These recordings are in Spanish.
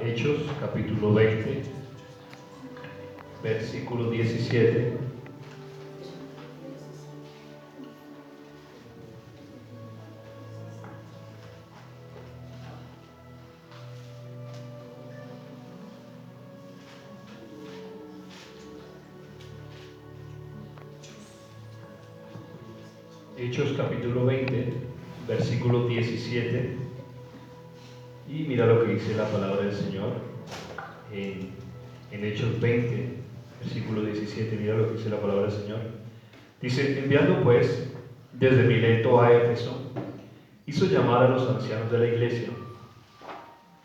Hechos, capítulo 20, versículo 17. Hechos, capítulo 20, versículo 17. Y mira lo que dice la palabra del Señor en Hechos 20, versículo 17. Mira lo que dice la palabra del Señor. Dice: enviando pues desde Mileto a Éfeso, hizo llamar a los ancianos de la iglesia.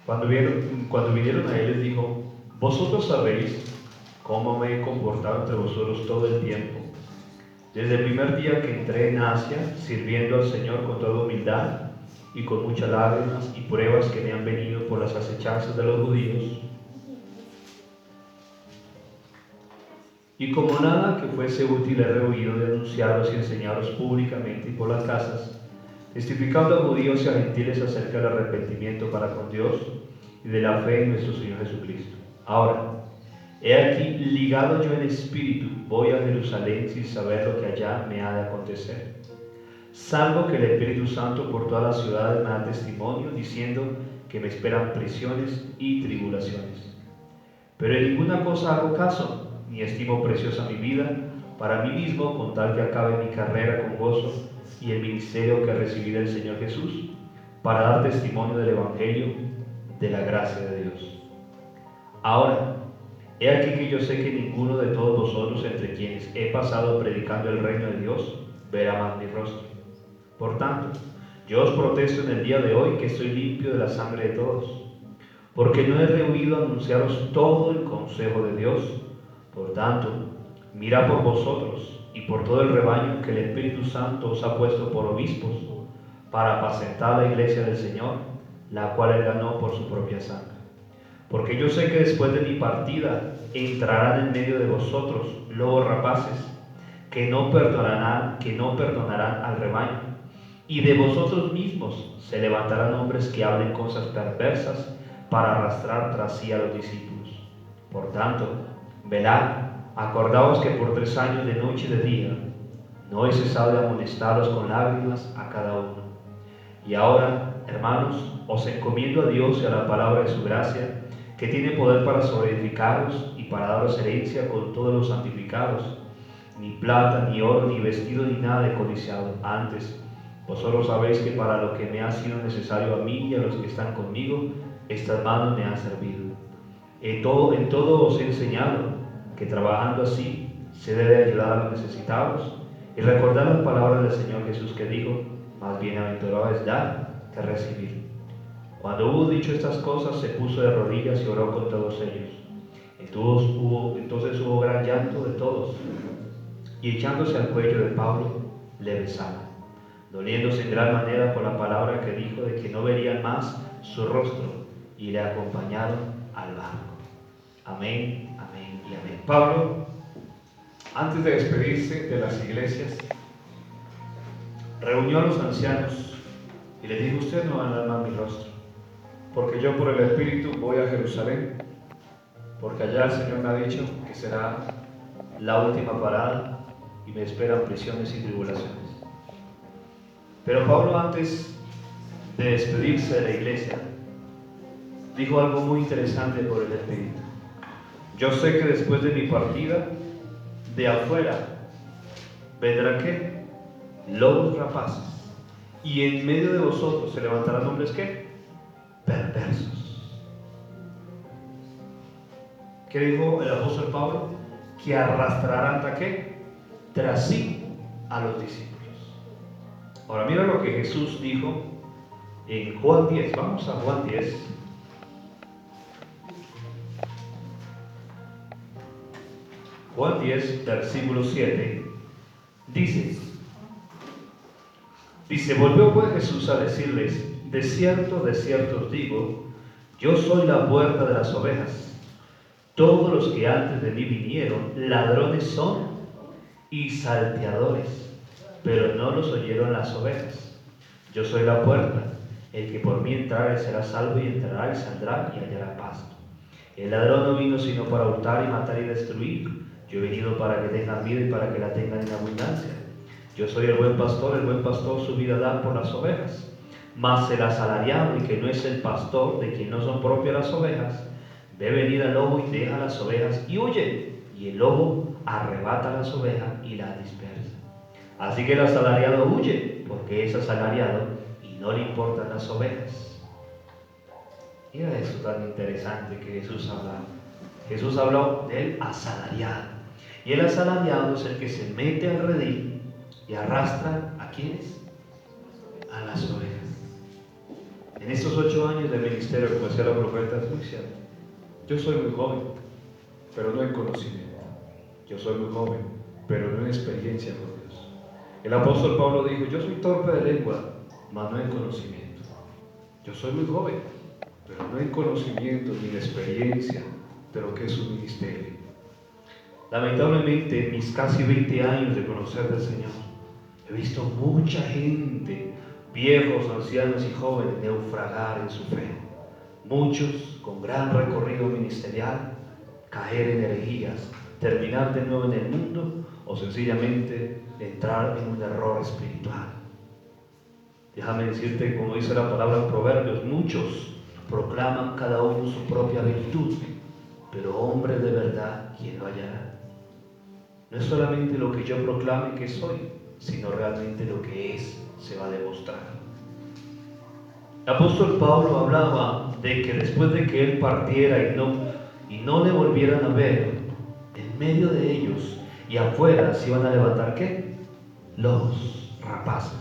Cuando vinieron a él, les dijo: vosotros sabéis cómo me he comportado entre vosotros todo el tiempo, desde el primer día que entré en Asia, sirviendo al Señor con toda humildad y con muchas lágrimas y pruebas que me han venido por las acechanzas de los judíos. Y como nada que fuese útil he rehuido de anunciaros y enseñaros públicamente y por las casas, testificando a judíos y a gentiles acerca del arrepentimiento para con Dios y de la fe en nuestro Señor Jesucristo. Ahora, he aquí, ligado yo en espíritu, voy a Jerusalén sin saber lo que allá me ha de acontecer, salvo que el Espíritu Santo por todas las ciudades me da testimonio, diciendo que me esperan prisiones y tribulaciones. Pero en ninguna cosa hago caso, ni estimo preciosa mi vida para mí mismo, con tal que acabe mi carrera con gozo y el ministerio que recibí del Señor Jesús, para dar testimonio del Evangelio de la gracia de Dios. Ahora, he aquí que yo sé que ninguno de todos vosotros, entre quienes he pasado predicando el reino de Dios, verá más mi rostro. Por tanto, yo os protesto en el día de hoy que estoy limpio de la sangre de todos, porque no he rehuido anunciaros todo el consejo de Dios. Por tanto, mirad por vosotros y por todo el rebaño que el Espíritu Santo os ha puesto por obispos, para apacentar la iglesia del Señor, la cual él ganó por su propia sangre. Porque yo sé que después de mi partida entrarán en medio de vosotros lobos rapaces, que no perdonarán al rebaño, y de vosotros mismos se levantarán hombres que hablen cosas perversas para arrastrar tras sí a los discípulos. Por tanto, velad, acordaos que por 3 años de noche y de día no he cesado de amonestaros con lágrimas a cada uno. Y ahora, hermanos, os encomiendo a Dios y a la palabra de su gracia, que tiene poder para sobreedificaros y para daros herencia con todos los santificados. Ni plata, ni oro, ni vestido, ni nada de codiciado. Antes, vosotros sabéis que para lo que me ha sido necesario a mí y a los que están conmigo, estas manos me han servido. En todo os he enseñado que trabajando así se debe ayudar a los necesitados y recordar las palabras del Señor Jesús, que dijo: más bienaventurado es dar que recibir. Cuando hubo dicho estas cosas, se puso de rodillas y oró con todos ellos. Entonces hubo gran llanto de todos, y echándose al cuello de Pablo, le besaban, doliéndose en gran manera por la palabra que dijo de que no verían más su rostro, y le acompañaron al barco. Amén, amén y amén. Pablo, antes de despedirse de las iglesias, reunió a los ancianos y les dijo: ustedes no van a ver más mi rostro, porque yo por el Espíritu voy a Jerusalén, porque allá el Señor me ha dicho que será la última parada y me esperan prisiones y tribulaciones. Pero Pablo, antes de despedirse de la iglesia, dijo algo muy interesante por el Espíritu. Yo sé que después de mi partida, de afuera vendrán ¿qué? Lobos rapaces, y en medio de vosotros se levantarán hombres ¿qué? Perversos. ¿Qué dijo el apóstol Pablo? Que arrastrarán ¿hasta qué? Tras sí a los discípulos. Ahora mira lo que Jesús dijo en Juan 10. Vamos a Juan 10. Juan 10, versículo 7. Dice, volvió pues Jesús a decirles: de cierto os digo, yo soy la puerta de las ovejas. Todos los que antes de mí vinieron, ladrones son y salteadores, pero no los oyeron las ovejas. Yo soy la puerta. El que por mí entrare será salvo, y entrará y saldrá y hallará pasto. El ladrón no vino sino para hurtar y matar y destruir. Yo he venido para que tengan vida y para que la tengan en abundancia. Yo soy el buen pastor su vida da por las ovejas. Mas el asalariado, y que no es el pastor, de quien no son propias las ovejas, ve venir al lobo y deja las ovejas y huye. Y el lobo arrebata las ovejas y las dispersa. Así que el asalariado huye, porque es asalariado y no le importan las ovejas. Mira eso tan interesante que Jesús hablaba. Jesús habló del asalariado. Y el asalariado es el que se mete al redil y arrastra ¿a quiénes? A las ovejas. En estos 8 años de ministerio, como decía la profeta, es muy cierto. Yo soy muy joven, pero no en conocimiento. Yo soy muy joven, pero no en experiencia con Dios. El apóstol Pablo dijo, yo soy torpe de lengua, mas no en conocimiento. Yo soy muy joven, pero no en conocimiento ni en experiencia de lo que es un ministerio. Lamentablemente, en mis casi 20 años de conocer del Señor, he visto mucha gente, viejos, ancianos y jóvenes, naufragar en su fe. Muchos con gran recorrido ministerial, caer en herejías, terminar de nuevo en el mundo o sencillamente entrar en un error espiritual. Déjame decirte, como dice la palabra en Proverbios, muchos proclaman cada uno su propia virtud, pero hombre de verdad, ¿quién lo hallará? No es solamente lo que yo proclame que soy, sino realmente lo que es, se va a demostrar. El apóstol Pablo hablaba de que después de que él partiera y no le volvieran a ver, en medio de ellos y afuera se iban a levantar ¿qué? Lobos, rapaces.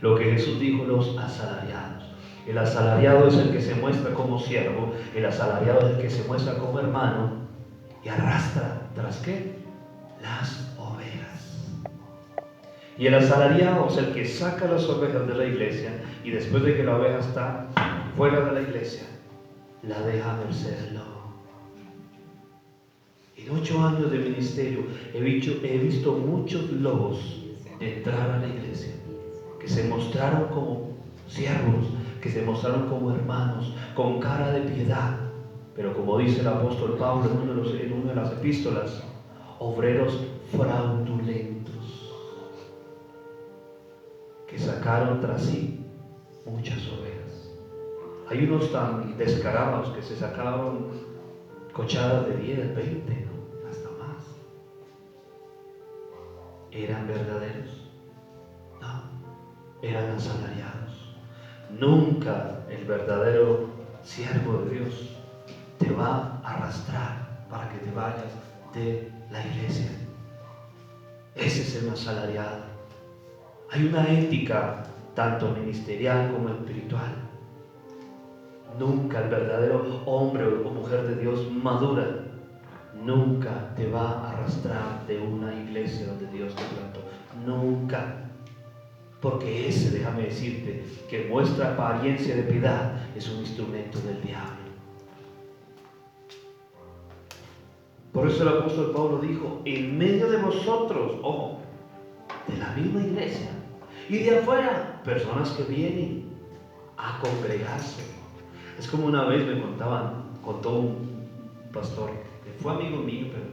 Lo que Jesús dijo, los asalariados. El asalariado es el que se muestra como siervo, el asalariado es el que se muestra como hermano y arrastra, ¿tras qué? Las ovejas. Y el asalariado es el que saca las ovejas de la iglesia y después de que la oveja está fuera de la iglesia, la deja a merced del lobo. En 8 años de ministerio he visto muchos lobos entrar a la iglesia, que se mostraron como siervos, que se mostraron como hermanos, con cara de piedad, pero como dice el apóstol Pablo en una de las epístolas, obreros fraudulentos, que sacaron tras sí muchas ovejas. Hay unos tan descarados que se sacaron cochadas de 10, 20, ¿no? Hasta más. ¿Eran verdaderos? No, eran asalariados. Nunca el verdadero siervo de Dios te va a arrastrar para que te vayas de la iglesia. Ese es el asalariado. Hay una ética tanto ministerial como espiritual. Nunca el verdadero hombre o mujer de Dios madura nunca te va a arrastrar de una iglesia donde Dios te plantó. Nunca. Porque ese, déjame decirte, que muestra apariencia de piedad, es un instrumento del diablo. Por eso el apóstol Pablo dijo, en medio de vosotros, ojo, de la misma iglesia, y de afuera, personas que vienen a congregarse. Es como una vez me contó un pastor, que fue amigo mío, pero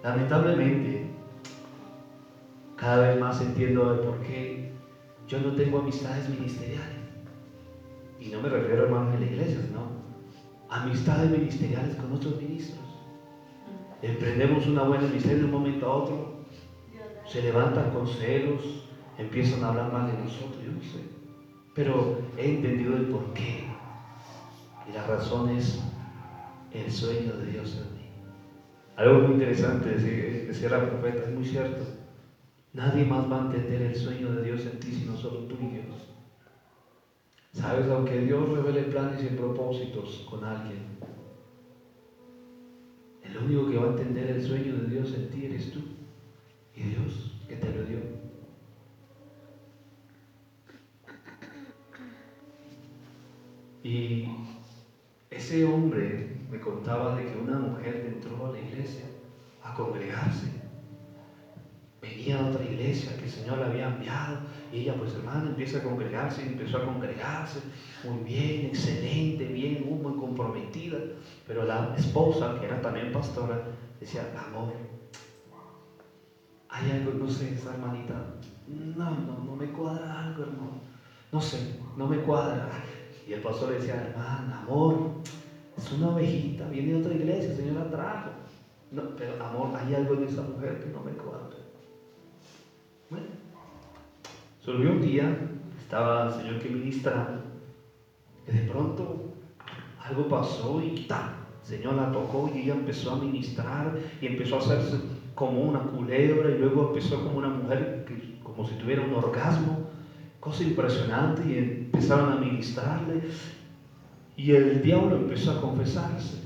lamentablemente cada vez más entiendo el por qué yo no tengo amistades ministeriales. Y no me refiero a hermanos en la iglesia, sino amistades ministeriales con otros ministros. Emprendemos una buena amistad y de un momento a otro se levantan con celos, empiezan a hablar mal de nosotros, yo no sé. Pero he entendido el porqué. Y la razón es el sueño de Dios en mí. Algo muy interesante decía la profeta, es muy cierto. Nadie más va a entender el sueño de Dios en ti sino solo tú y Dios. Sabes, aunque Dios revele planes y propósitos con alguien, el único que va a entender el sueño de Dios en ti eres tú y Dios que te lo dio. Y ese hombre me contaba de que una mujer entró a la iglesia a congregarse. Venía venía de otra iglesia que el Señor le había enviado. Y ella, pues hermano, empieza a congregarse, y empezó a congregarse, muy bien, excelente, bien, muy comprometida. Pero la esposa, que era también pastora, decía, amor, hay algo, no sé, esa hermanita, no me cuadra algo, hermano, no sé, no me cuadra. Y el pastor le decía, hermana, amor, es una ovejita, viene de otra iglesia, el Señor la trajo. No, pero amor, hay algo en esa mujer que no me cuadra. Bueno, surgió un día, estaba el Señor que ministraba, que de pronto algo pasó y ¡tam! El Señor la tocó y ella empezó a ministrar y empezó a hacerse como una culebra y luego empezó como una mujer que, como si tuviera un orgasmo, cosa impresionante, y empezaron a ministrarle y el diablo empezó a confesarse.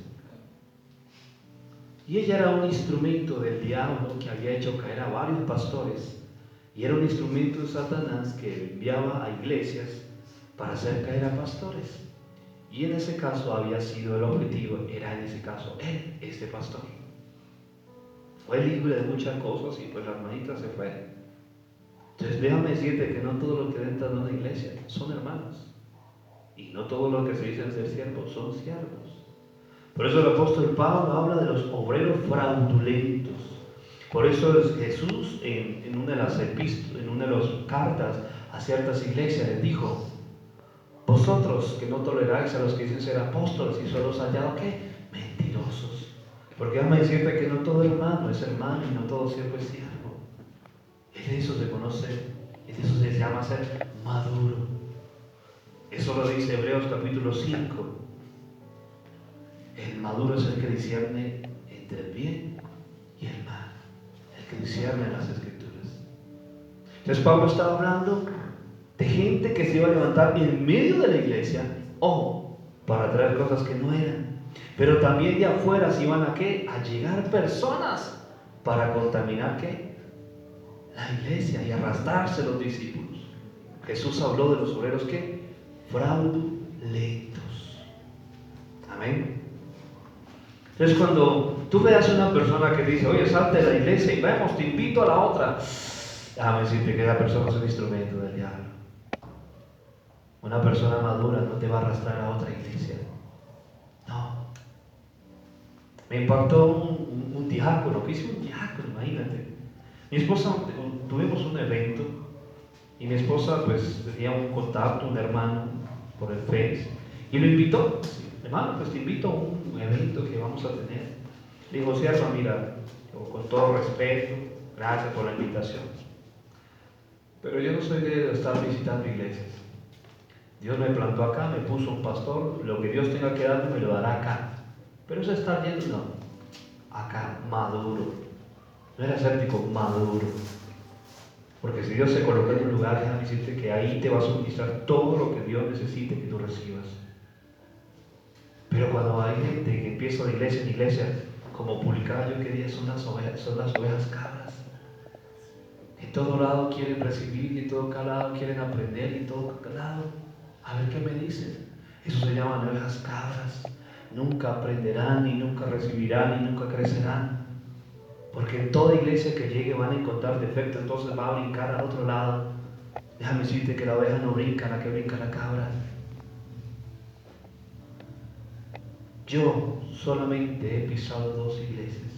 Y ella era un instrumento del diablo que había hecho caer a varios pastores, y era un instrumento de Satanás que enviaba a iglesias para hacer caer a pastores. Y en ese caso había sido el objetivo, era en ese caso él, este pastor. Fue libre de muchas cosas y pues la hermanita se fue. Entonces déjame decirte que no todos los que entran a una iglesia son hermanos. Y no todos los que se dicen ser siervos son siervos. Por eso el apóstol Pablo habla de los obreros fraudulentos. Por eso Jesús en una de las epístolas, en una de las cartas a ciertas iglesias les dijo: vosotros que no toleráis a los que dicen ser apóstoles y solo os hallado ¿qué? Mentirosos. Porque déjame decirte que no todo hermano es hermano y no todo siervo es siervo. En eso se conoce, en eso se llama ser maduro. Eso lo dice Hebreos capítulo 5. El maduro es el que discierne entre el bien y el mal, el que discierne las escrituras. Entonces Pablo estaba hablando de gente que se iba a levantar en medio de la iglesia o para traer cosas que no eran, pero también de afuera se iban a ¿qué? A llegar personas para contaminar ¿qué? La iglesia y arrastrarse los discípulos. Jesús habló de los obreros ¿qué? Fraudulentos. Amén. Entonces cuando tú veas a una persona que dice, oye, salte de la iglesia y vamos, te invito a la otra, déjame decirte que esa persona es un instrumento del diablo. Una persona madura no te va a arrastrar a otra iglesia. No. Me impactó un diácono. ¿Qué hizo un diácono? Imagínate. Mi esposa, tuvimos un evento y mi esposa pues tenía un contacto, un hermano por el Face, y lo invitó. Hermano, pues te invito a un evento que vamos a tener. Le dijo, sierva, mira, con todo respeto, gracias por la invitación, pero yo no soy de estar visitando iglesias. Dios me plantó acá, me puso un pastor, lo que Dios tenga que darme me lo dará acá. Pero eso está yendo, no, acá, maduro. No era escéptico, maduro. Porque si Dios se coloca en un lugar, déjame decirte que ahí te va a suministrar todo lo que Dios necesite que tú recibas. Pero cuando hay gente que empieza de iglesia en iglesia, como publicaba yo que día, son las ovejas cabras. En todo lado quieren recibir, y en todo lado quieren aprender, y en todo lado, a ver qué me dicen. Eso se llaman ovejas cabras. Nunca aprenderán, y nunca recibirán, y nunca crecerán. Porque en toda iglesia que llegue van a encontrar defectos, entonces va a brincar al otro lado. Déjame decirte que la oveja no brinca, la que brinca la cabra. Yo solamente he pisado 2 iglesias,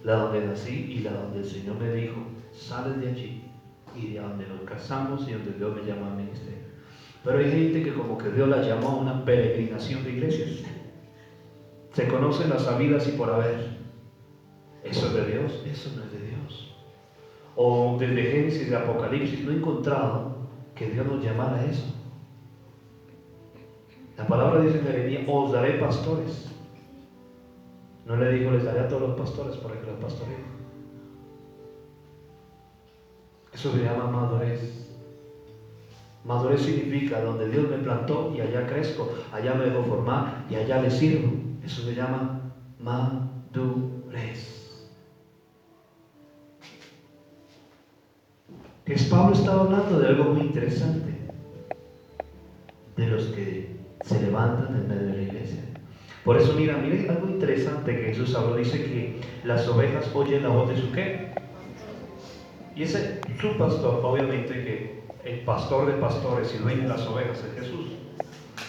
la donde nací y la donde el Señor me dijo, sales de allí, y de donde nos casamos y donde Dios me llamó a ministerio. Pero hay gente que como que Dios la llamó a una peregrinación de iglesias. Se conocen las habidas y por haber. ¿Eso es de Dios? Eso no es de Dios. O desde Génesis de Apocalipsis no he encontrado que Dios nos llamara a eso. La palabra dice en Jeremías, os daré pastores. No le dijo, les daré a todos los pastores para que los pastoreen. Eso se llama madurez. Madurez significa donde Dios me plantó y allá crezco, allá me dejo formar y allá le sirvo. Eso se llama madurez. Pablo estaba hablando de algo muy interesante, de los que se levantan en medio de la iglesia. Por eso mira algo interesante que Jesús habló, dice que las ovejas oyen la voz de su ¿qué? Y ese, su pastor, obviamente que el pastor de pastores y dueño de las ovejas es Jesús.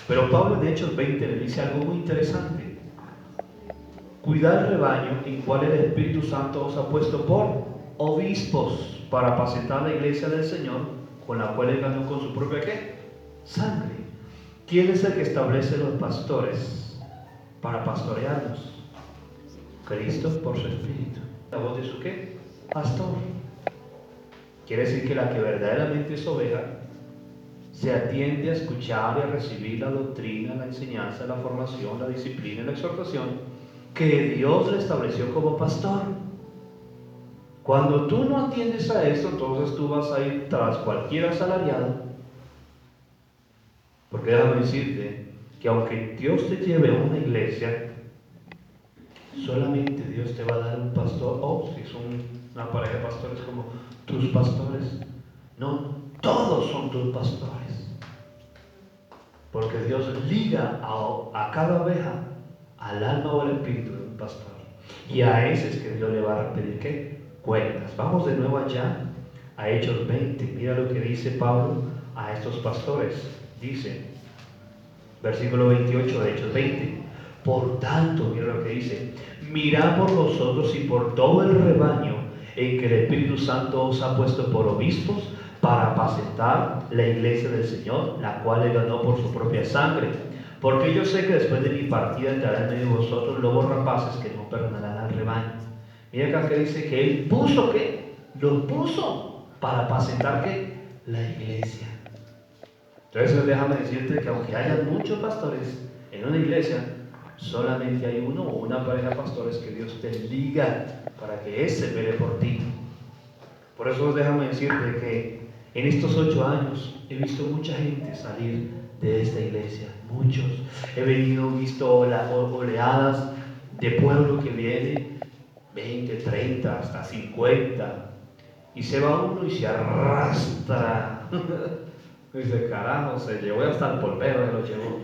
Pero Pablo en Hechos 20 le dice algo muy interesante. Cuidad el rebaño en cual el Espíritu Santo os ha puesto por obispos para apacentar la iglesia del Señor, con la cual él ganó con su propia ¿qué? Sangre. ¿Quién es el que establece los pastores para pastorearlos? Cristo por su Espíritu. La voz de su ¿qué? Pastor. Quiere decir que la que verdaderamente es oveja se atiende a escuchar y a recibir la doctrina, la enseñanza, la formación, la disciplina y la exhortación que Dios le estableció como pastor. Cuando tú no atiendes a esto, entonces tú vas a ir tras cualquier asalariado. Porque déjame decirte que aunque Dios te lleve a una iglesia, solamente Dios te va a dar un pastor, o si son una pareja de pastores como tus pastores. No, todos son tus pastores. Porque Dios liga a cada oveja al alma o al espíritu de un pastor. Y a ese es que Dios le va a pedir ¿qué? Cuentas. Vamos de nuevo allá a Hechos 20. Mira lo que dice Pablo a estos pastores. Dice, versículo 28 de Hechos 20. Por tanto, mira lo que dice, mirad por vosotros y por todo el rebaño en que el Espíritu Santo os ha puesto por obispos para apacentar la iglesia del Señor, la cual él ganó por su propia sangre. Porque yo sé que después de mi partida entrarán en medio de vosotros lobos rapaces que no perdonarán al rebaño. Mira acá que dice que él puso ¿qué? Lo puso para apacentar ¿qué? La iglesia. Entonces déjame decirte que aunque haya muchos pastores en una iglesia, solamente hay uno o una pareja de pastores que Dios te liga para que ese vele por ti. Por eso déjame decirte que en estos 8 años he visto mucha gente salir de esta iglesia, muchos. He visto oleadas de pueblo que viene, 20, 30, hasta 50, y se va uno y se arrastra. Dice, carajo, se llevó hasta el polvero, se lo llevó.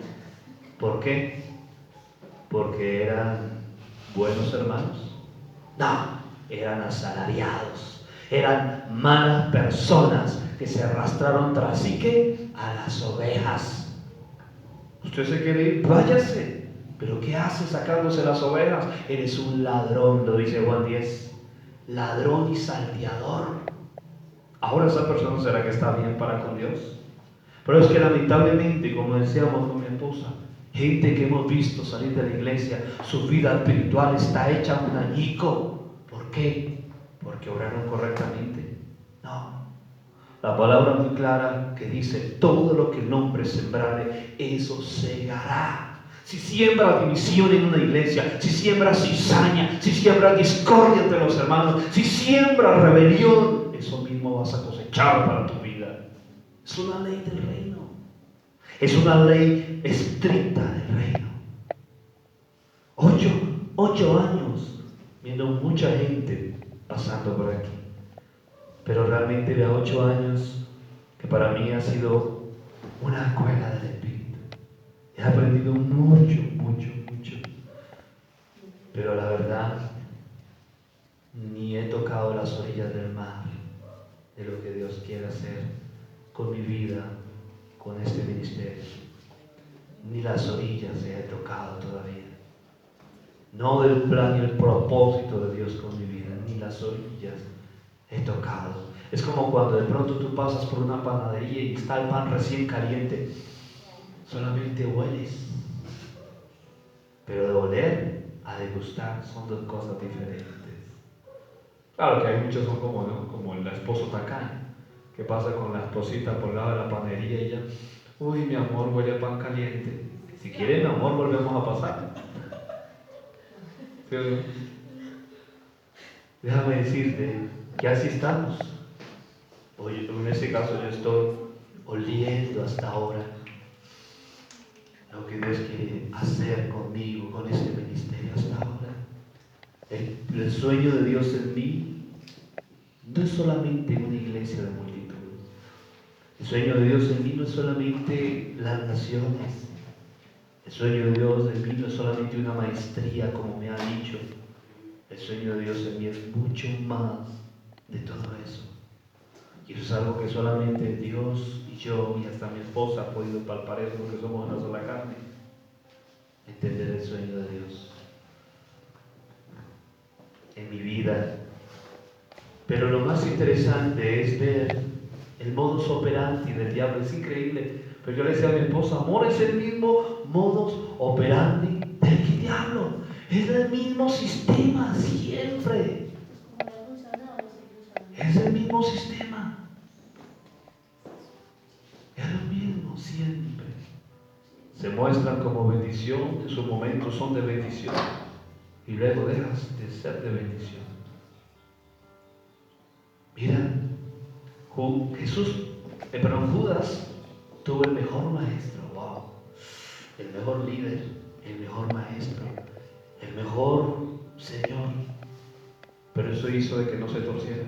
¿Por qué? Porque eran buenos hermanos. No, eran asalariados, eran malas personas que se arrastraron tras sí que a las ovejas. Usted se quiere ir, váyase. ¿Pero qué hace sacándose las ovejas? Eres un ladrón, lo dice Juan 10. Ladrón y salteador. Ahora esa persona será que está bien para con Dios. Pero es que lamentablemente, como decíamos con mi esposa, gente que hemos visto salir de la iglesia, su vida espiritual está hecha un añico. ¿Por qué? Porque obraron correctamente. No. La palabra muy clara que dice, todo lo que el hombre sembrare, eso segará. Si siembra división en una iglesia, si siembra cizaña, si siembra discordia entre los hermanos, si siembra rebelión, eso mismo vas a cosechar para tu vida. Es una ley del reino. Es una ley estricta del reino. 8 años viendo mucha gente pasando por aquí. Pero realmente de 8 años que para mí ha sido una escuela del Espíritu. He aprendido mucho. Pero la verdad, ni he tocado las orillas del mar de lo que Dios quiere hacer con mi vida, con este ministerio. Ni las orillas he tocado todavía. No del plan y el propósito de Dios con mi vida, ni las orillas he tocado. Es como cuando de pronto tú pasas por una panadería y está el pan recién caliente. Solamente hueles. Pero de oler a degustar son 2 cosas diferentes. Claro que hay muchos son como, ¿no? Como el esposo tacaño, que pasa con la esposita por el lado de la panadería y ella, uy, mi amor, huele a pan caliente. Si quiere, mi amor, volvemos a pasar. ¿Sí o no? Déjame decirte que así estamos. Oye, en este caso yo estoy oliendo hasta ahora lo que Dios quiere hacer conmigo, con este ministerio hasta ahora. El sueño de Dios en mí no es solamente una iglesia de multitud. El sueño de Dios en mí no es solamente las naciones. El sueño de Dios en mí no es solamente una maestría, como me ha dicho. El sueño de Dios en mí es mucho más de todo eso. Y eso es algo que solamente Dios y yo y hasta mi esposa ha podido palpar eso porque somos una sola carne. Entender el sueño de Dios en mi vida. Pero lo más interesante es ver el modus operandi del diablo. Es increíble. Pero yo le decía a mi esposa, amor, es el mismo modus operandi del diablo. Es el mismo sistema siempre. Es el mismo sistema. Es lo mismo siempre. Se muestran como bendición, en su momento son de bendición y luego dejas de ser de bendición. Mira, Judas tuvo el mejor maestro, wow, el mejor líder, el mejor maestro, el mejor Señor, pero eso hizo de que no se torciera.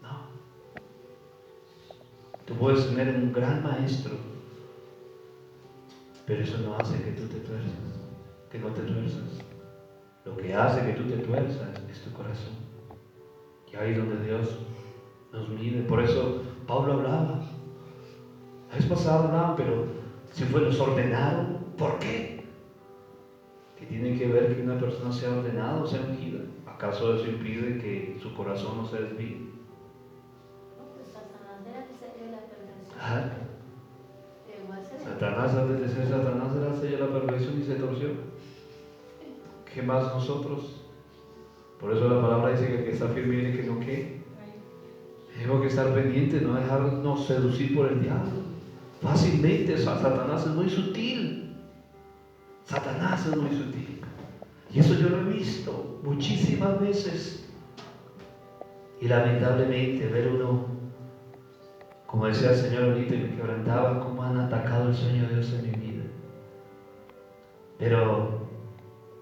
No. Tú puedes tener un gran maestro, pero eso no hace que tú te tuerzas, que no te tuerzas. Lo que hace que tú te tuerzas es tu corazón. Y ahí es donde Dios nos mide. Por eso Pablo hablaba. La vez pasada hablaba, pero si fue los ordenaron. ¿Por qué? ¿Qué tiene que ver que una persona sea ordenada o sea ungida? ¿Acaso eso impide que su corazón no se desvíe? Satanás, antes de ser Satanás, era sello la perversión y se torció. ¿Qué más nosotros? Por eso la palabra dice que el que está firme y que no qué. Tenemos que estar pendientes, no dejarnos seducir por el diablo. Fácilmente, Satanás es muy sutil. Satanás es muy sutil. Y eso yo lo he visto muchísimas veces. Y lamentablemente ver uno, como decía el Señor ahorita y me quebrantaba, cómo han atacado el sueño de Dios en mi vida. Pero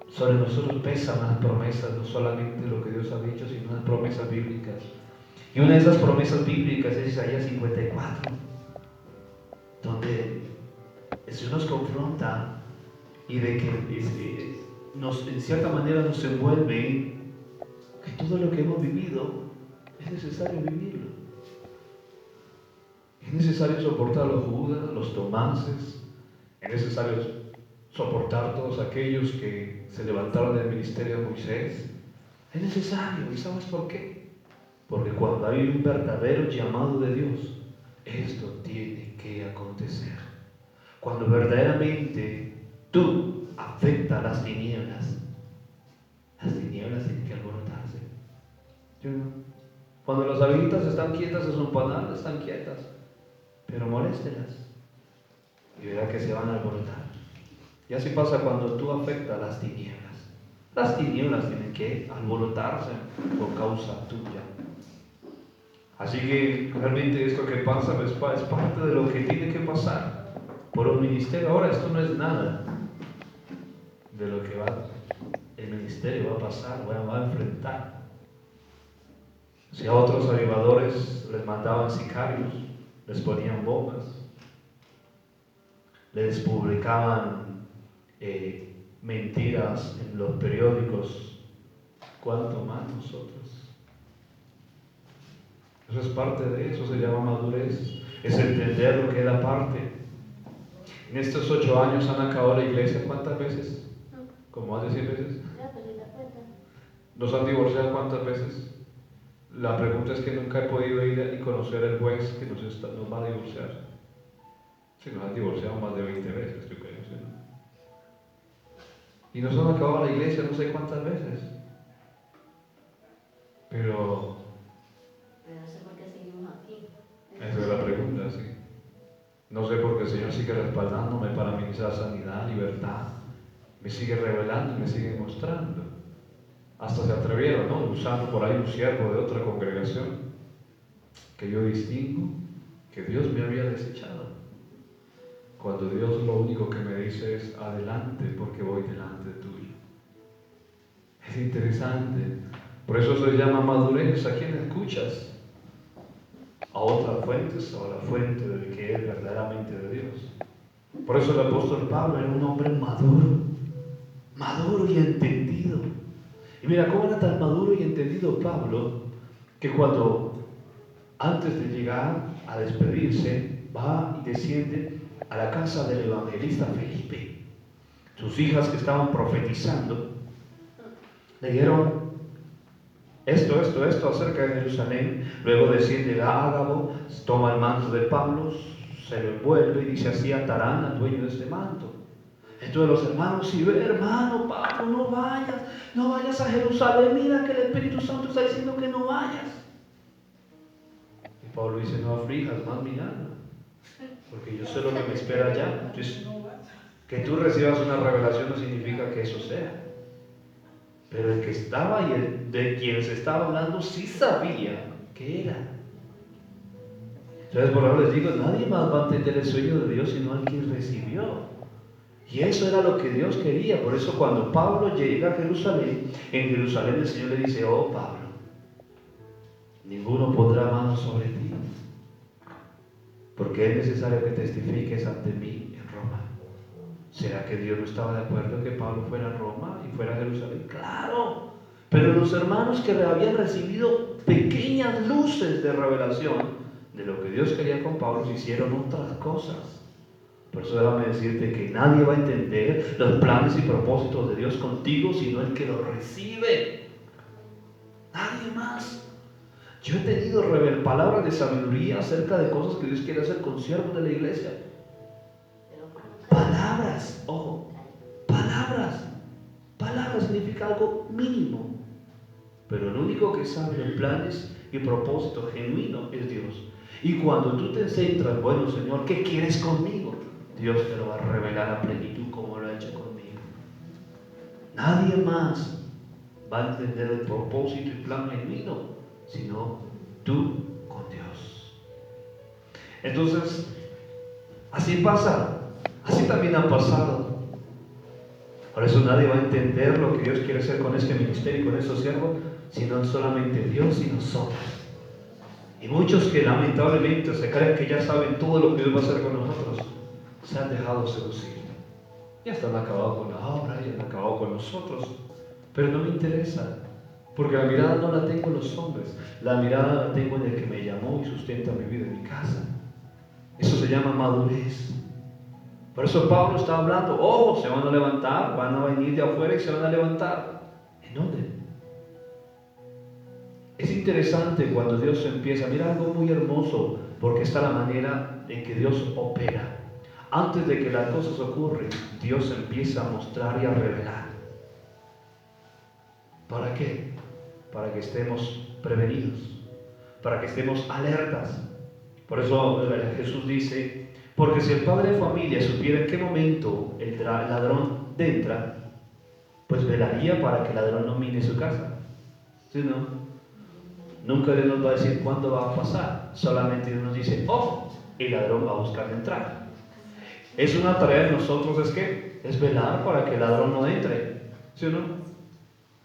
sobre nosotros pesan las promesas, no solamente lo que Dios ha dicho, sino las promesas bíblicas. Y una de esas promesas bíblicas es Isaías 54, donde el Señor nos confronta y de que en cierta manera nos envuelve que todo lo que hemos vivido es necesario vivirlo. Es necesario soportar los Judas, los Tomases, es necesario soportar todos aquellos que se levantaron del ministerio de Moisés. Es necesario, ¿y sabes por qué? Porque cuando hay un verdadero llamado de Dios, esto tiene que acontecer. Cuando verdaderamente tú afectas las tinieblas tienen que alborotarse. Cuando las abejitas están quietas en su panal, están quietas, pero moléstelas y verá que se van a alborotar. Y así pasa cuando tú afectas las tinieblas. Las tinieblas tienen que alborotarse por causa tuya. Así que realmente esto que pasa es parte de lo que tiene que pasar por un ministerio. Ahora esto no es nada de lo que el ministerio va a pasar, va a enfrentar. Si a otros avivadores les mandaban sicarios, les ponían bombas, les publicaban mentiras en los periódicos, ¿cuánto más nosotros? Eso es parte de eso, se llama madurez, es entender lo que era parte. En estos 8 años han acabado la iglesia, ¿cuántas veces? ¿Como más de 100 veces? ¿Nos han divorciado cuántas veces? La pregunta es que nunca he podido ir y conocer al juez que nos va a divorciar. Si nos han divorciado más de 20 veces, yo creo, ¿sí? Y nos han acabado la iglesia no sé cuántas veces. Pero no sé por qué seguimos aquí. Esa es la pregunta, sí. No sé por qué el Señor sigue respaldándome para ministrar sanidad, libertad. Me sigue revelando y me sigue mostrando. Hasta se atrevieron, ¿no? Usando por ahí un siervo de otra congregación que yo distingo que Dios me había desechado. Cuando Dios lo único que me dice es adelante porque voy delante tuyo. Es interesante. Por eso se llama madurez. ¿A quién escuchas? ¿A otras fuentes o a la fuente de que es verdaderamente de Dios? Por eso el apóstol Pablo era un hombre maduro y entendido. Y mira cómo era tan maduro y entendido Pablo, que cuando antes de llegar a despedirse, va y desciende a la casa del evangelista Felipe. Sus hijas que estaban profetizando le dieron esto acerca de Jerusalén. Luego desciende a Ágabo, toma el manto de Pablo, se lo envuelve y dice así: atarán al dueño de este manto. Entonces los hermanos, si ve, hermano Pablo, no vayas a Jerusalén, mira que el Espíritu Santo está diciendo que no vayas. Y Pablo dice: no aflijas más mi alma, porque yo sé lo que me espera allá. Entonces, que tú recibas una revelación no significa que eso sea. Pero el que estaba y el de quien se estaba hablando sí sabía qué era. Entonces por ahora les digo, nadie más va a entender el sueño de Dios sino el que recibió. Y eso era lo que Dios quería. Por eso cuando Pablo llega a Jerusalén, en Jerusalén el Señor le dice: oh Pablo, ninguno pondrá mano sobre ti, porque es necesario que testifiques ante mí en Roma. ¿Será que Dios no estaba de acuerdo en que Pablo fuera a Roma y fuera a Jerusalén? ¡Claro! Pero los hermanos que habían recibido pequeñas luces de revelación de lo que Dios quería con Pablo, hicieron otras cosas. Por eso déjame decirte que nadie va a entender los planes y propósitos de Dios contigo sino el que los recibe. Nadie más. Yo he tenido palabras de sabiduría acerca de cosas que Dios quiere hacer con siervos de la iglesia. Palabras, ojo, palabras significa algo mínimo, pero el único que sabe los planes y propósitos genuinos es Dios. Y cuando tú te centras, bueno Señor, ¿qué quieres conmigo? Dios te lo va a revelar a plenitud como lo ha hecho conmigo. Nadie más va a entender el propósito y plan genuino sino tú con Dios. Entonces, así pasa. Así también ha pasado. Por eso nadie va a entender lo que Dios quiere hacer con este ministerio y con estos siervos, sino solamente Dios y nosotros. Y muchos que lamentablemente se creen que ya saben todo lo que Dios va a hacer con nosotros, se han dejado seducir. Ya están acabados con la obra, ya han acabado con nosotros. Pero no me interesa, porque la mirada no la tengo en los hombres, la mirada la tengo en el que me llamó y sustenta mi vida en mi casa. Eso se llama madurez. Por eso Pablo está hablando: ojo, se van a levantar, van a venir de afuera y se van a levantar. ¿En dónde? Es interesante cuando Dios empieza. Mira algo muy hermoso, porque está la manera en que Dios opera. Antes de que las cosas ocurren, Dios empieza a mostrar y a revelar. ¿Para qué? Para que estemos prevenidos, para que estemos alertas. Por eso Jesús dice: porque si el padre de familia supiera en qué momento el ladrón entra, pues velaría para que el ladrón no mine su casa. ¿Sí, no? Nunca Dios nos va a decir cuándo va a pasar, solamente Dios nos dice: oh, el ladrón va a buscar entrar. Es una tarea de nosotros, es velar para que el ladrón no entre. ¿Sí o no?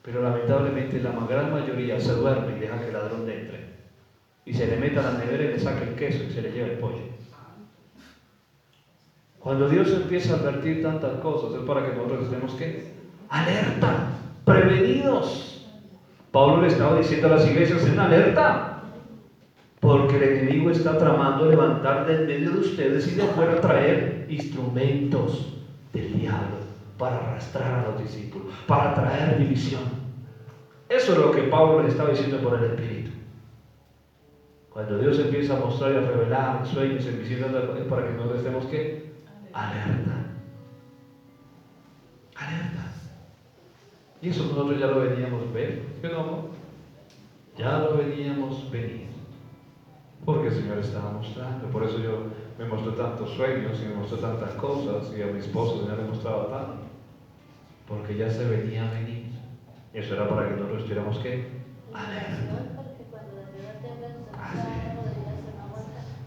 Pero lamentablemente la gran mayoría se duerme y deja que el ladrón entre. Y se le meta a la nevera y le saque el queso y se le lleva el pollo. Cuando Dios empieza a advertir tantas cosas, es para que nosotros estemos ¿qué? Alerta, prevenidos. Pablo le estaba diciendo a las iglesias: en alerta, porque el enemigo está tramando levantar del medio de ustedes y de afuera traer instrumentos del diablo para arrastrar a los discípulos, para traer división. Eso es lo que Pablo le estaba diciendo por el Espíritu. Cuando Dios empieza a mostrar y a revelar sueños y visiones, es para que nosotros estemos ¿qué? Alerta. Y eso nosotros ya lo veníamos ver, ¿sí o no? Ya lo veníamos venir, porque el Señor estaba mostrando. Por eso yo me mostró tantos sueños y me mostró tantas cosas, y a mi esposo ya le mostraba tanto, porque ya se venía a venir. Y eso era para que nosotros estuviéramos ¿qué? Alerta.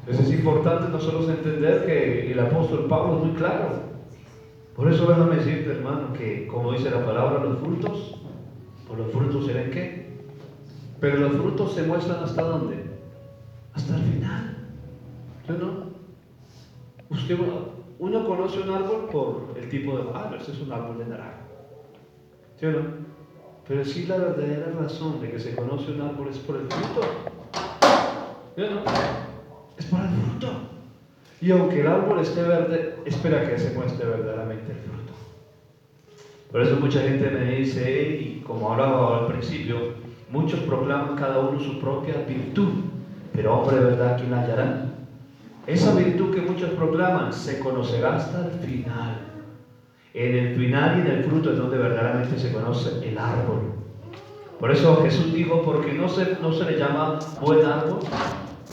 Entonces es importante nosotros entender que el apóstol Pablo es muy claro. Por eso déjame decirte, hermano, que como dice la palabra, los frutos, por los frutos serán ¿qué? Pero los frutos se muestran ¿hasta dónde? Hasta el final. ¿Sí o no? Uno conoce un árbol por el tipo de este es un árbol de naranja. ¿Sí o no? Pero sí, la verdadera razón de que se conoce un árbol es por el fruto. Yo no, es por el fruto. Y aunque el árbol esté verde, espera que se muestre verdaderamente el fruto. Por eso mucha gente me dice, y como hablaba al principio, muchos proclaman cada uno su propia virtud, pero hombre de verdad, ¿quién la hallará? Esa virtud que muchos proclaman se conocerá hasta el final. En el final y en el fruto es donde verdaderamente se conoce el árbol. Por eso Jesús dijo, porque no se le llama buen árbol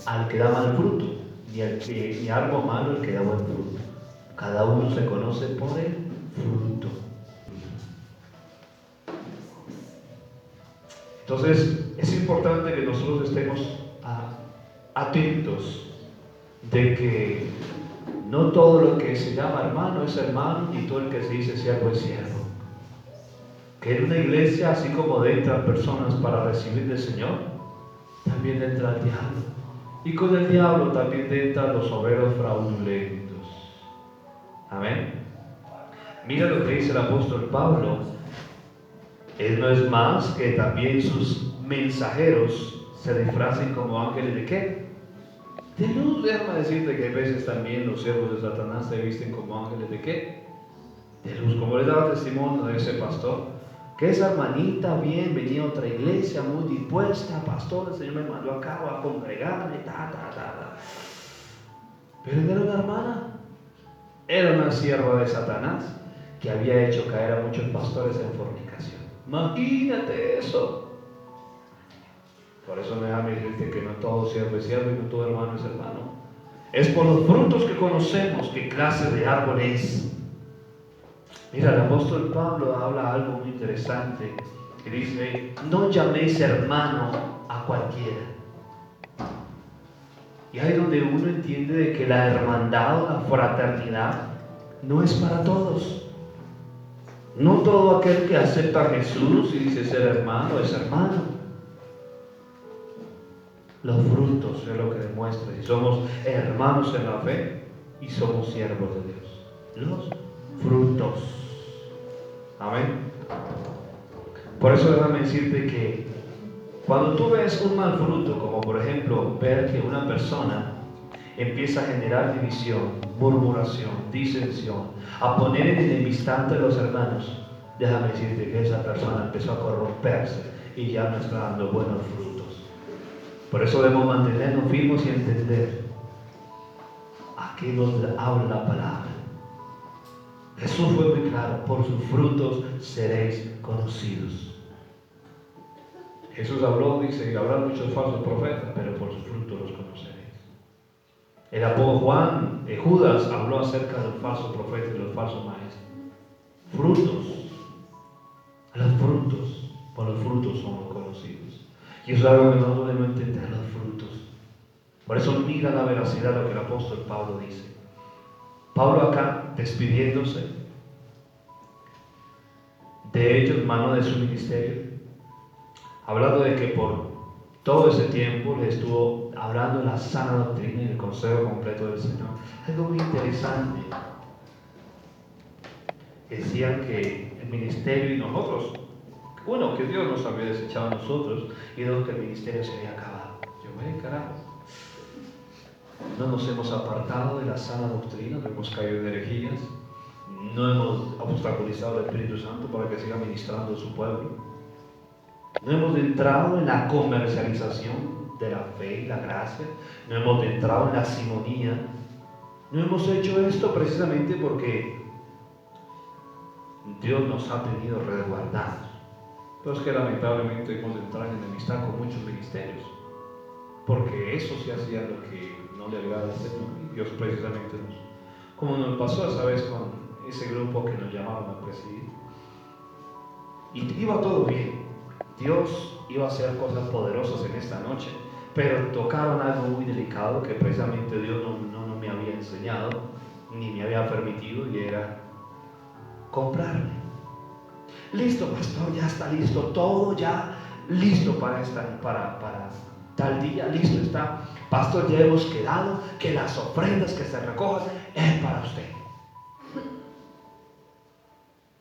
al que da mal fruto, ni árbol malo al que da buen fruto. Cada uno se conoce por el fruto. Entonces, es importante que nosotros estemos atentos de que no todo lo que se llama hermano es hermano, ni todo el que se dice siervo es siervo. Que en una iglesia, así como entran personas para recibir del Señor, también entra el diablo. Y con el diablo también entran los obreros fraudulentos. Amén. Mira lo que dice el apóstol Pablo. Él no es más que también sus mensajeros se disfracen como ángeles de ¿qué? De luz. Déjame decirte que a veces también los siervos de Satanás se visten como ángeles de ¿qué? De luz. Como les daba testimonio de ese pastor, que esa hermanita bien venía a otra iglesia muy dispuesta, pastor, el Señor me mandó acá a congregarme, pero no era una hermana, era una sierva de Satanás que había hecho caer a muchos pastores en fornicación. Imagínate eso. Por eso me da decirte que no todo siervo es siervo y no todo hermano es hermano. Es por los frutos que conocemos qué clase de árbol es. Mira, el apóstol Pablo habla algo muy interesante y dice, no llaméis hermano a cualquiera. Y ahí es donde uno entiende de que la hermandad o la fraternidad no es para todos. No todo aquel que acepta a Jesús y dice ser hermano es hermano. Los frutos es lo que demuestra si somos hermanos en la fe y somos siervos de Dios. Los frutos. Amén. Por eso déjame decirte que cuando tú ves un mal fruto, como por ejemplo ver que una persona empieza a generar división, murmuración, disensión, a poner en enemistad entre los hermanos, déjame decirte que esa persona empezó a corromperse y ya no está dando buenos frutos. Por eso debemos mantenernos firmes y entender a qué nos habla la palabra. Jesús fue muy claro, por sus frutos seréis conocidos. Jesús habló, dice, habrá muchos falsos profetas, pero por sus frutos los conoceréis. El apóstol Judas habló acerca de los falsos profetas y los falsos maestros. Frutos, los frutos, por los frutos somos conocidos. Y eso es algo que nosotros debemos entender, los frutos. Por eso mira la veracidad de lo que el apóstol Pablo dice. Pablo acá, despidiéndose de ellos, mano de su ministerio, hablando de que por todo ese tiempo le estuvo hablando de la sana doctrina y el consejo completo del Señor. Algo muy interesante. Decían que el ministerio y nosotros, bueno, que Dios nos había desechado a nosotros y dos, que el ministerio se había acabado. Yo, carajo. No nos hemos apartado de la sana doctrina, no hemos caído en herejías, no hemos obstaculizado al Espíritu Santo para que siga ministrando a su pueblo. No hemos entrado en la comercialización de la fe y la gracia, no hemos entrado en la simonía. No hemos hecho esto precisamente porque Dios nos ha tenido resguardados. Pero es que lamentablemente hemos entrado en enemistad con muchos ministerios, porque eso sí hacía lo que no le agrada al Señor, y Dios precisamente como nos pasó esa vez con ese grupo que nos llamaron a presidir, y iba todo bien, Dios iba a hacer cosas poderosas en esta noche, pero tocaron algo muy delicado que precisamente Dios no me había enseñado, ni me había permitido, y era comprarme. Listo, pastor, ya está listo, todo ya listo para tal día, listo está. Pastor, ya hemos quedado que las ofrendas que se recojan es para usted.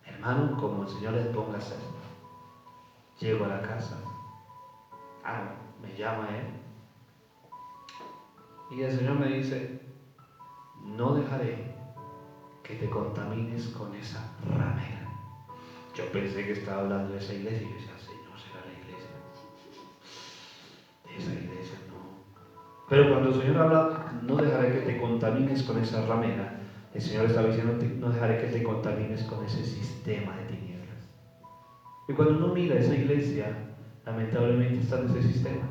Hermano, como el Señor les ponga a hacer. Llego a la casa. Me llama él. Y el Señor me dice, no dejaré que te contamines con esa ramera. Yo pensé que estaba hablando de esa iglesia y yo decía, Señor, será la iglesia. Esa iglesia no. Pero cuando el Señor habla, no dejaré que te contamines con esa ramera, el Señor está diciendo, no dejaré que te contamines con ese sistema de tinieblas. Y cuando uno mira esa iglesia, lamentablemente está en ese sistema.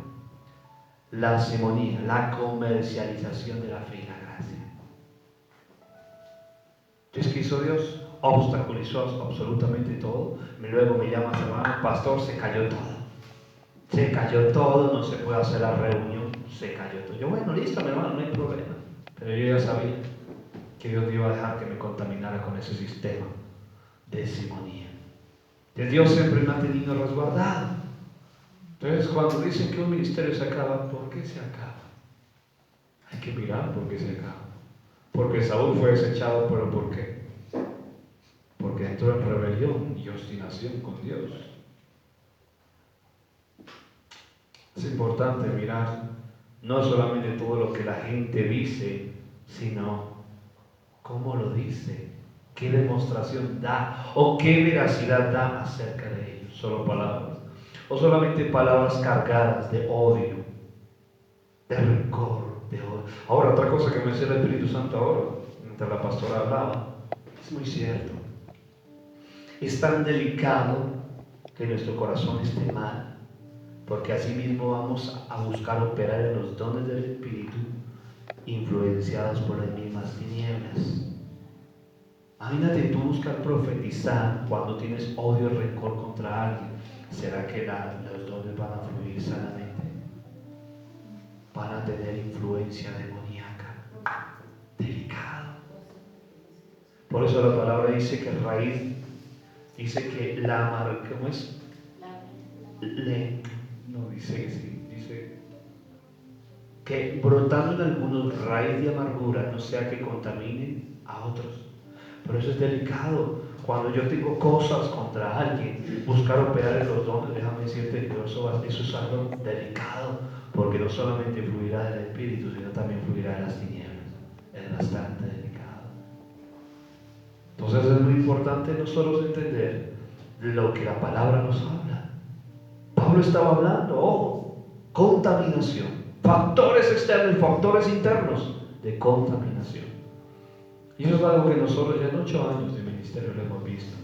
La simonía, la comercialización de la fe y la gracia. Entonces, ¿qué hizo Dios? Obstaculizó absolutamente todo. Luego me llama a hermano, pastor, se cayó todo. Se cayó todo, no se puede hacer la reunión, se cayó todo. Yo, bueno, listo, mi hermano, no hay problema. Pero yo ya sabía que Dios iba a dejar que me contaminara con ese sistema de simonía. Que Dios siempre me ha tenido resguardado. Entonces, cuando dicen que un ministerio se acaba, ¿por qué se acaba? Hay que mirar por qué se acaba. Porque Saúl fue desechado, pero ¿por qué? Porque entró en rebelión y obstinación con Dios. Es importante mirar no solamente todo lo que la gente dice, sino cómo lo dice, qué demostración da o qué veracidad da acerca de ellos. Solo palabras. O solamente palabras cargadas de odio, de rencor, de odio. Ahora, otra cosa que me decía el Espíritu Santo ahora, mientras la pastora hablaba, es muy cierto. Es tan delicado que nuestro corazón esté mal, porque así mismo vamos a buscar operar en los dones del Espíritu, influenciados por las mismas tinieblas. Imagínate tú buscar profetizar cuando tienes odio y rencor contra alguien. ¿Será que los dones van a fluir sanamente? Van a tener influencia demoníaca. Delicado. Por eso la palabra dice que raíz, dice que la amargura, ¿cómo es? No, dice que brotando en algunos raíz de amargura, no sea que contaminen a otros. Pero eso es delicado. Cuando yo tengo cosas contra alguien, buscar operar en los dones, déjame decirte que eso es algo delicado, porque no solamente fluirá del Espíritu, sino también fluirá de las tinieblas. Es bastante delicado. Entonces es muy importante nosotros entender lo que la palabra nos habla. Pablo estaba hablando, ojo, contaminación, factores externos y factores internos de contaminación. Y eso es algo que nosotros ya en 8 años de ministerio lo hemos visto.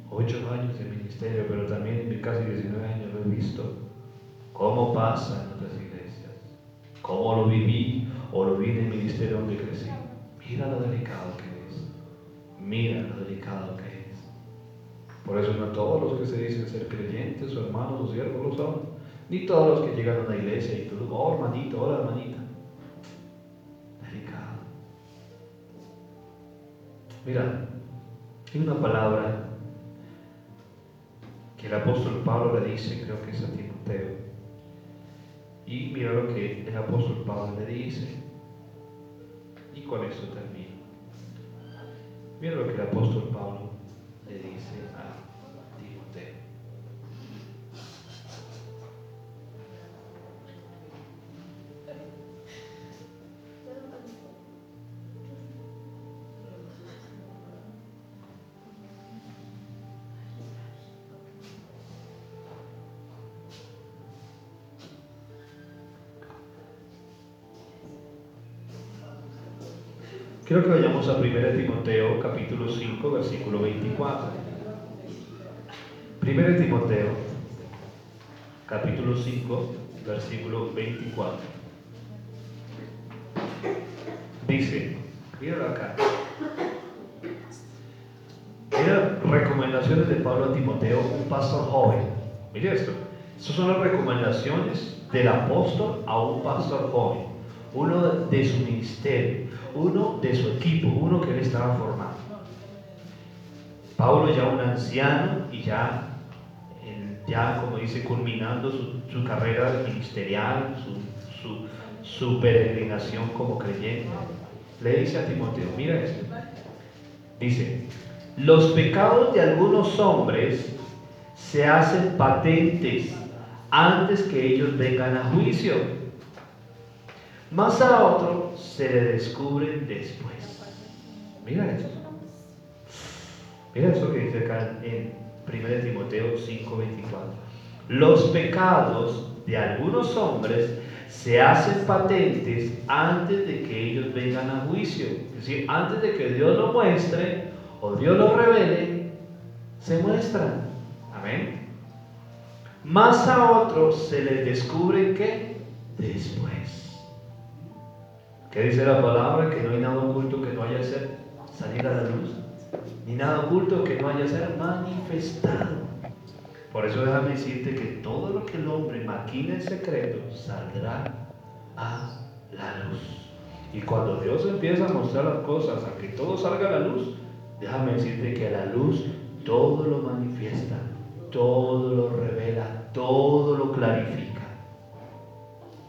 8 años de ministerio, pero también en casi 19 años lo he visto. Cómo pasa en otras iglesias. Cómo lo viví o lo vi en el ministerio donde crecí. Mira lo delicado que es. Mira lo delicado que es. Por eso no todos los que se dicen ser creyentes o hermanos o siervos lo son. Ni todos los que llegan a una iglesia y tú, oh hermanito, hola hermanita. Delicado. Mira, hay una palabra que el apóstol Pablo le dice, creo que es a Timoteo. Y mira lo que el apóstol Pablo le dice. Y con eso termino. Mira lo que el apóstol Pablo le dice a Timoteo. Quiero que vayamos a 1 Timoteo capítulo 5 versículo 24. 1 Timoteo capítulo 5 versículo 24. Dice, míralo acá. Mira recomendaciones de Pablo a Timoteo, un pastor joven. Mire esto. Estas son las recomendaciones del apóstol a un pastor joven. Uno de su ministerio, uno de su equipo, uno que él estaba formando. Pablo ya un anciano y ya como dice, culminando su carrera ministerial, su peregrinación como creyente. Le dice a Timoteo, mira esto. Dice, los pecados de algunos hombres se hacen patentes antes que ellos vengan a juicio. Mas a otro se le descubren después. Mira esto. Mira esto que dice acá en 1 Timoteo 5:24. Los pecados de algunos hombres se hacen patentes antes de que ellos vengan a juicio. Es decir, antes de que Dios lo muestre o Dios lo revele, se muestran. Amén. Más a otros se les descubre que después. ¿Qué dice la palabra? Que no hay nada oculto que no haya de salir a la luz, ni nada oculto que no haya de ser manifestado. Por eso déjame decirte que todo lo que el hombre maquina en secreto saldrá a la luz. Y cuando Dios empieza a mostrar las cosas, a que todo salga a la luz, déjame decirte que a la luz todo lo manifiesta, todo lo revela, todo lo clarifica.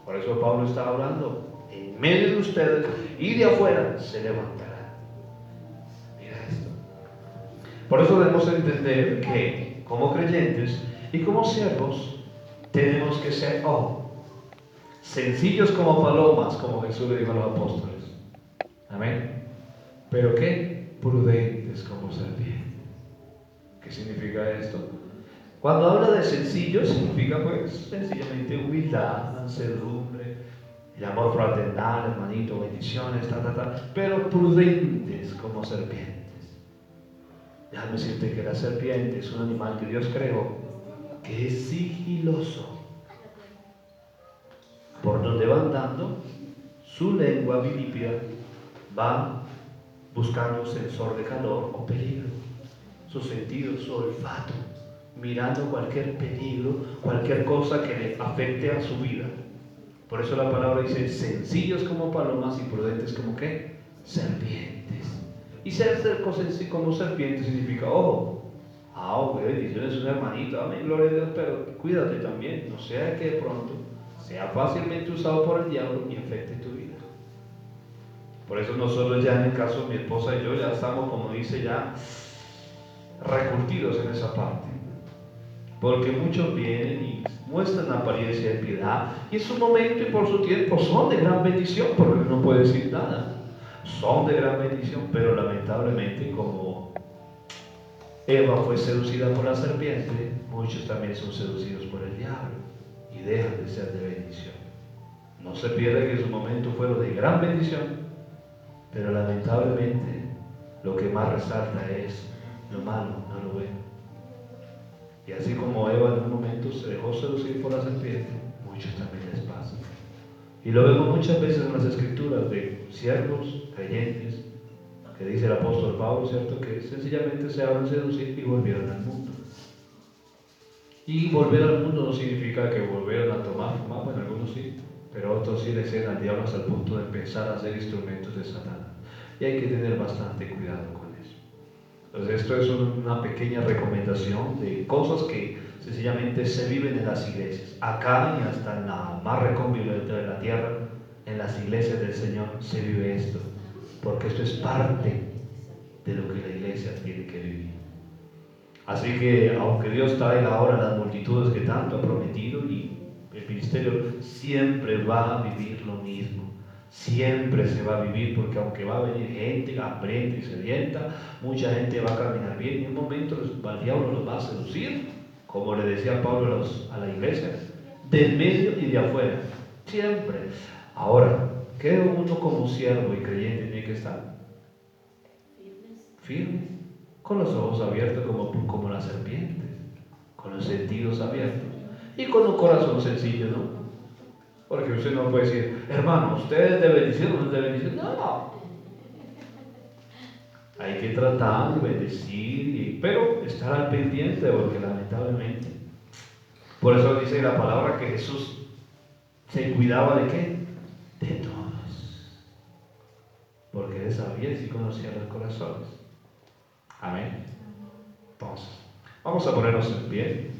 Por eso Pablo está hablando, en medio de ustedes y de afuera se levantará. Mira esto. Por eso debemos entender que como creyentes y como siervos tenemos que ser sencillos como palomas, como Jesús le dijo a los apóstoles. Amén. Pero ¿qué? Prudentes como serpientes. ¿Qué significa esto? Cuando habla de sencillo, significa pues sencillamente humildad, mansedumbre, el amor fraternal, hermanito, bendiciones, pero prudentes como serpientes. Déjame decirte que la serpiente es un animal que Dios creó, que es sigiloso. Por donde va andando, su lengua vivípara va buscando un sensor de calor o peligro. Su sentido, su olfato, mirando cualquier peligro, cualquier cosa que le afecte a su vida. Por eso la palabra dice, sencillos como palomas y prudentes como ¿qué? Serpientes. Y ser como serpiente significa, bendiciones un hermanito, amén, gloria a Dios, pero cuídate también, no sea que de pronto sea fácilmente usado por el diablo y afecte tu vida. Por eso nosotros ya en el caso de mi esposa y yo ya estamos, como dice, ya recurtidos en esa parte. Porque muchos vienen y muestran apariencia de piedad y en su momento y por su tiempo son de gran bendición, porque no puede decir nada. Son de gran bendición, pero lamentablemente como Eva fue seducida por la serpiente, muchos también son seducidos por el diablo y dejan de ser de bendición. No se pierde que en su momento fueron de gran bendición, pero lamentablemente lo que más resalta es lo malo, no lo bueno. Y así como Eva en un momento se dejó seducir por la serpiente, muchos también les pasa. Y lo vemos muchas veces en las escrituras de siervos, creyentes, que dice el apóstol Pablo, ¿cierto? Que sencillamente se dejaron seducir y volvieron al mundo. Y volver al mundo no significa que volvieron a tomar, bueno, algunos sí, pero otros sí le ceden al diablo hasta el punto de empezar a ser instrumentos de Satanás. Y hay que tener bastante cuidado con eso. Entonces esto es una pequeña recomendación de cosas que sencillamente se viven en las iglesias. Acá y hasta en la más recóndita de la tierra, en las iglesias del Señor se vive esto, porque esto es parte de lo que la iglesia tiene que vivir. Así que aunque Dios traiga ahora las multitudes que tanto ha prometido, y el ministerio siempre va a vivir lo mismo, siempre se va a vivir, porque aunque va a venir gente hambrienta y sedienta, mucha gente va a caminar bien y en un momento el diablo los va a seducir, como le decía Pablo a la iglesia, del medio y de afuera, siempre. Ahora, ¿qué uno como siervo y creyente tiene que estar? Firme, con los ojos abiertos como las serpientes, con los sentidos abiertos y con un corazón sencillo, ¿no? Porque usted no puede decir, hermano, ¿usted es de bendición o no es de bendición? No. Hay que tratar de bendecir, pero estar al pendiente, porque lamentablemente, por eso dice la palabra que Jesús se cuidaba de ¿qué? De todos. Porque Él sabía y sí conocía los corazones. Amén. Entonces, vamos a ponernos en pie.